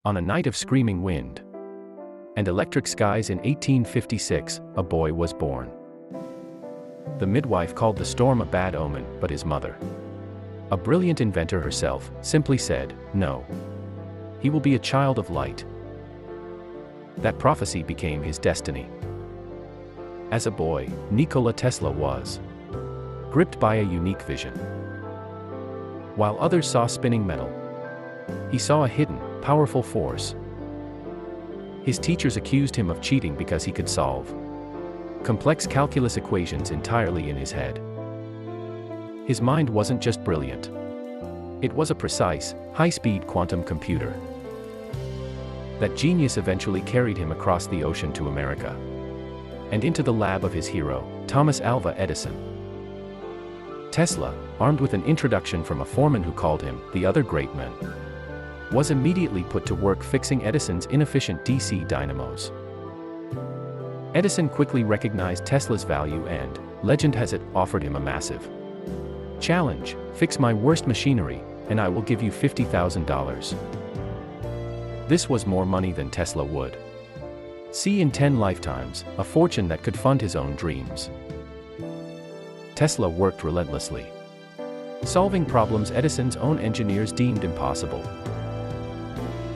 On a night of screaming wind and electric skies in 1856, a boy was born. The midwife called the storm a bad omen, but his mother, a brilliant inventor herself, simply said, "No. He will be a child of light." That prophecy became his destiny. As a boy, Nikola Tesla was gripped by a unique vision. While others saw spinning metal, he saw a hidden, powerful force. His teachers accused him of cheating because he could solve complex calculus equations entirely in his head. His mind wasn't just brilliant. It was a precise, high-speed quantum computer. That genius eventually carried him across the ocean to America and into the lab of his hero, Thomas Alva Edison. Tesla, armed with an introduction from a foreman who called him the other great man, was immediately put to work fixing Edison's inefficient DC dynamos. Edison quickly recognized Tesla's value and, legend has it, offered him a massive challenge: fix my worst machinery, and I will give you $50,000. This was more money than Tesla would see in 10 lifetimes, a fortune that could fund his own dreams. Tesla worked relentlessly, solving problems Edison's own engineers deemed impossible.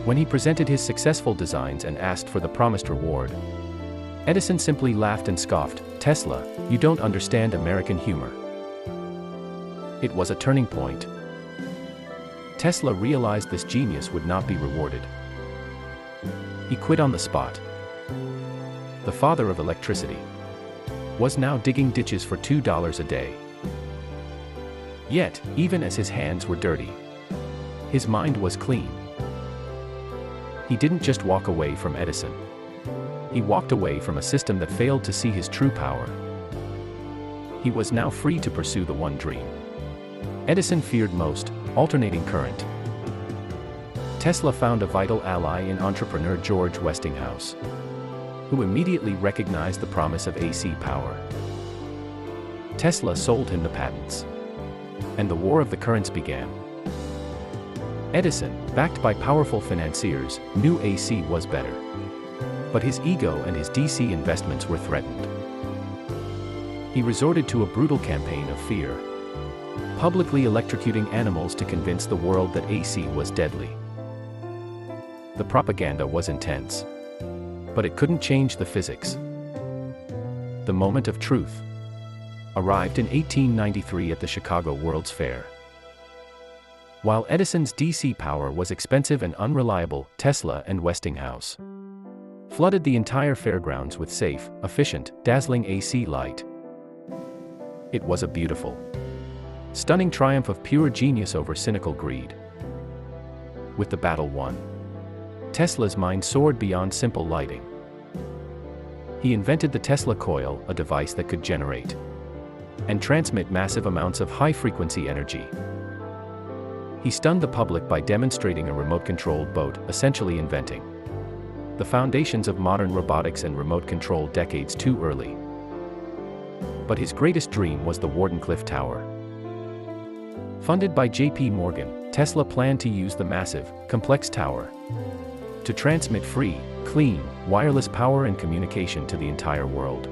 When he presented his successful designs and asked for the promised reward, Edison simply laughed and scoffed, "Tesla, you don't understand American humor." It was a turning point. Tesla realized this genius would not be rewarded. He quit on the spot. The father of electricity was now digging ditches for $2 a day. Yet, even as his hands were dirty, his mind was clean. He didn't just walk away from Edison. He walked away from a system that failed to see his true power. He was now free to pursue the one dream Edison feared most: alternating current. Tesla found a vital ally in entrepreneur George Westinghouse, who immediately recognized the promise of AC power. Tesla sold him the patents, and the war of the currents began. Edison, backed by powerful financiers, knew AC was better. But his ego and his DC investments were threatened. He resorted to a brutal campaign of fear, publicly electrocuting animals to convince the world that AC was deadly. The propaganda was intense, but it couldn't change the physics. The moment of truth arrived in 1893 at the Chicago World's Fair. While Edison's DC power was expensive and unreliable, Tesla and Westinghouse flooded the entire fairgrounds with safe, efficient, dazzling AC light. It was a beautiful, stunning triumph of pure genius over cynical greed. With the battle won, Tesla's mind soared beyond simple lighting. He invented the Tesla Coil, a device that could generate and transmit massive amounts of high-frequency energy. He stunned the public by demonstrating a remote-controlled boat, essentially inventing the foundations of modern robotics and remote control decades too early. But his greatest dream was the Wardenclyffe Tower. Funded by J.P. Morgan, Tesla planned to use the massive, complex tower to transmit free, clean, wireless power and communication to the entire world.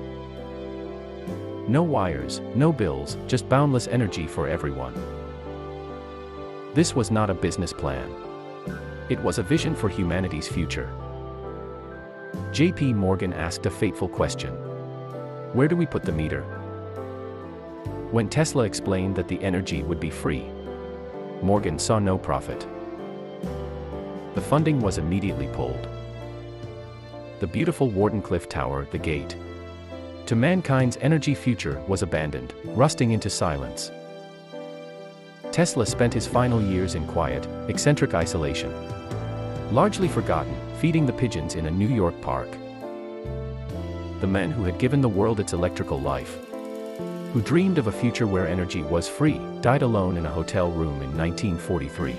No wires, no bills, just boundless energy for everyone. This was not a business plan. It was a vision for humanity's future. J.P. Morgan asked a fateful question: where do we put the meter? When Tesla explained that the energy would be free, Morgan saw no profit. The funding was immediately pulled. The beautiful Wardenclyffe Tower, the gate to mankind's energy future, was abandoned, rusting into silence. Tesla spent his final years in quiet, eccentric isolation, largely forgotten, feeding the pigeons in a New York park. The man who had given the world its electrical life, who dreamed of a future where energy was free, died alone in a hotel room in 1943.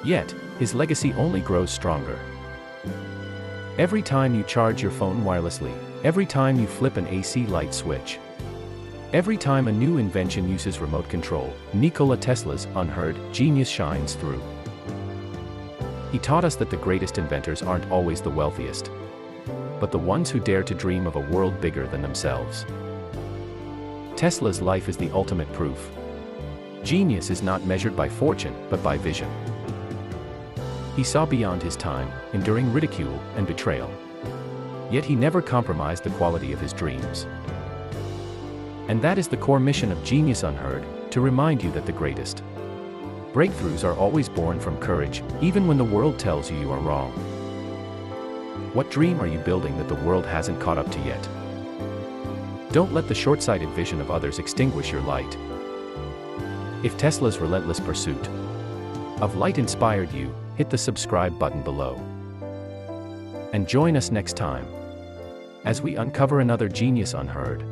Yet, his legacy only grows stronger. Every time you charge your phone wirelessly, every time you flip an AC light switch, every time a new invention uses remote control, Nikola Tesla's Unheard genius shines through. He taught us that the greatest inventors aren't always the wealthiest, but the ones who dare to dream of a world bigger than themselves. Tesla's life is the ultimate proof. Genius is not measured by fortune, but by vision. He saw beyond his time, enduring ridicule and betrayal. Yet he never compromised the quality of his dreams. And that is the core mission of Genius Unheard, to remind you that the greatest breakthroughs are always born from courage, even when the world tells you you are wrong. What dream are you building that the world hasn't caught up to yet? Don't let the short-sighted vision of others extinguish your light. If Tesla's relentless pursuit of light inspired you, hit the subscribe button below. And join us next time as we uncover another Genius Unheard.